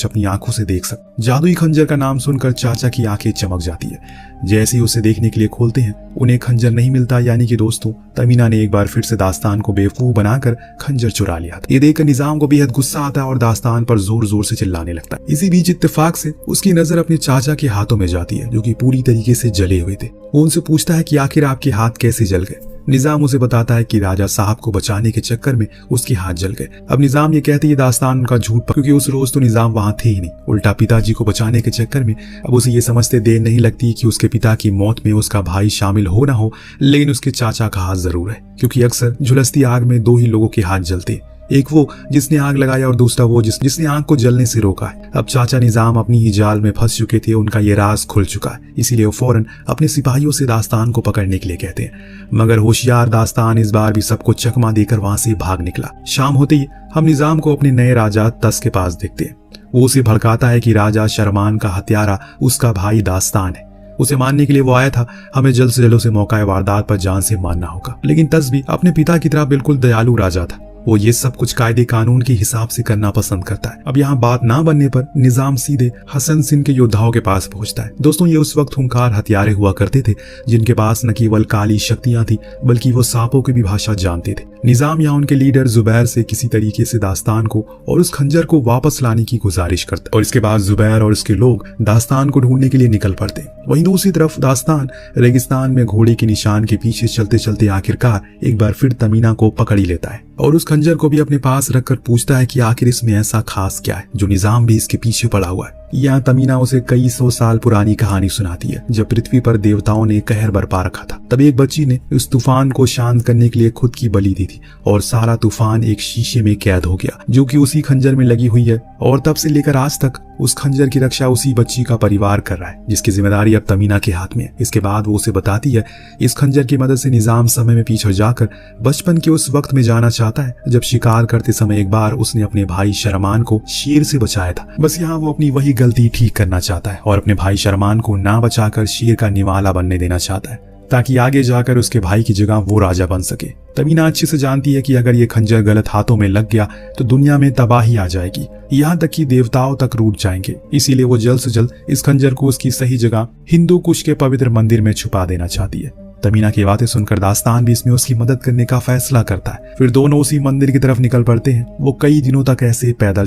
अपनी आंखों से देख सकते। जादुई खंजर का नाम सुनकर चाचा की आंखें चमक जाती है। जैसे ही उसे देखने के लिए खोलते हैं उन्हें खंजर नहीं मिलता। यानी कि दोस्तों, तमीना ने एक बार फिर से दास्तान को बेवकूफ बनाकर खंजर चुरा लिया था। ये देखकर निजाम को बेहद गुस्सा आता है और दास्तान पर जोर जोर से चिल्लाने लगता है। इसी बीच इत्तेफाक से उसकी नजर अपने चाचा के हाथों में जाती है जो कि पूरी तरीके से जले हुए थे। वो उनसे पूछता है कि आखिर आपके हाथ कैसे जल गए। निजाम उसे बताता है कि राजा साहब को बचाने के चक्कर में उसके हाथ जल गए। अब निजाम ये कहते ये दास्तान उनका झूठ, क्योंकि उस रोज तो निजाम वहां थे ही नहीं। उल्टा पिताजी को बचाने के चक्कर में अब उसे ये समझते देर नहीं लगती कि उसके पिता की मौत में उसका भाई शामिल हो ना हो, लेकिन उसके चाचा का हाथ जरूर है। क्योंकि अक्सर झुलसती आग में दो ही लोगों के हाथ जलते, एक वो जिसने आग लगाया और दूसरा वो जिसने आग को जलने से रोका है। अब चाचा निजाम अपनी ही जाल में फंस चुके थे, उनका ये राज खुल चुका है। इसीलिए वो फौरन अपने सिपाहियों से दास्तान को पकड़ने के लिए कहते हैं। मगर होशियार दास्तान इस बार भी सबको चकमा देकर वहां से भाग निकला। शाम होते ही हम निजाम को अपने नए राजा तस के पास देखते हैं। वो उसे भड़काता है कि राजा शरमान का हत्यारा उसका भाई दास्तान है। उसे मारने के लिए वो आया था। हमें जल्द से जल्द उसे मौका वारदात पर जान से मारना होगा। लेकिन तस भी अपने पिता की तरह बिल्कुल दयालु राजा था। वो ये सब कुछ कायदे कानून के हिसाब से करना पसंद करता है। अब यहाँ बात ना बनने पर निजाम सीधे हसन सिंह के योद्धाओं के पास पहुंचता है। दोस्तों, ये उस वक्त खूंखार हथियारे हुआ करते थे जिनके पास न केवल काली शक्तियां थी बल्कि वो सांपों की भी भाषा जानते थे। निजाम यहाँ उनके लीडर जुबैर से किसी तरीके से दास्तान को और उस खंजर को वापस लाने की गुजारिश करता और इसके बाद जुबैर और उसके लोग दास्तान को ढूंढने के लिए निकल पड़ते। वहीं दूसरी तरफ दास्तान रेगिस्तान में घोड़े के निशान के पीछे चलते चलते आखिरकार एक बार फिर तमीना को पकड़ ही लेता है और उस खंजर को भी अपने पास रखकर पूछता है कि आखिर इसमें ऐसा खास क्या है जो निजाम भी इसके पीछे पड़ा हुआ है। यहाँ तमीना उसे कई सौ साल पुरानी कहानी सुनाती है जब पृथ्वी पर देवताओं ने कहर बरपा रखा था। तब एक बच्ची ने उस तूफान को शांत करने के लिए खुद की बलि दी थी और सारा तूफान एक शीशे में कैद हो गया जो कि उसी खंजर में लगी हुई है। और तब से लेकर आज तक उस खंजर की रक्षा उसी बच्ची का परिवार कर रहा है, जिसकी जिम्मेदारी अब तमीना के हाथ में है। इसके बाद वो उसे बताती है इस खंजर की मदद से निजाम समय में पीछे जाकर बचपन के उस वक्त में जाना चाहता है जब शिकार करते समय एक बार उसने अपने भाई शरमान को शेर से बचाया था। बस यहाँ वो अपनी वही गलती ठीक करना चाहता है और अपने भाई शरमान को ना बचाकर शेर का निवाला बनने देना चाहता है ताकि आगे जाकर उसके भाई की जगह वो राजा बन सके। तमीना अच्छे से जानती है कि अगर ये खंजर गलत हाथों में लग गया तो दुनिया में तबाही आ जाएगी, यहाँ तक कि देवताओं तक रूठ जाएंगे। इसीलिए वो जल्द से जल्द इस खंजर को उसकी सही जगह हिंदू कुश के पवित्र मंदिर में छुपा देना चाहती है। तमीना की बातें सुनकर दास्तान भी इसमें उसकी मदद करने का फैसला करता है। फिर दोनों उसी मंदिर की तरफ निकल पड़ते हैं। वो कई दिनों तक ऐसे पैदल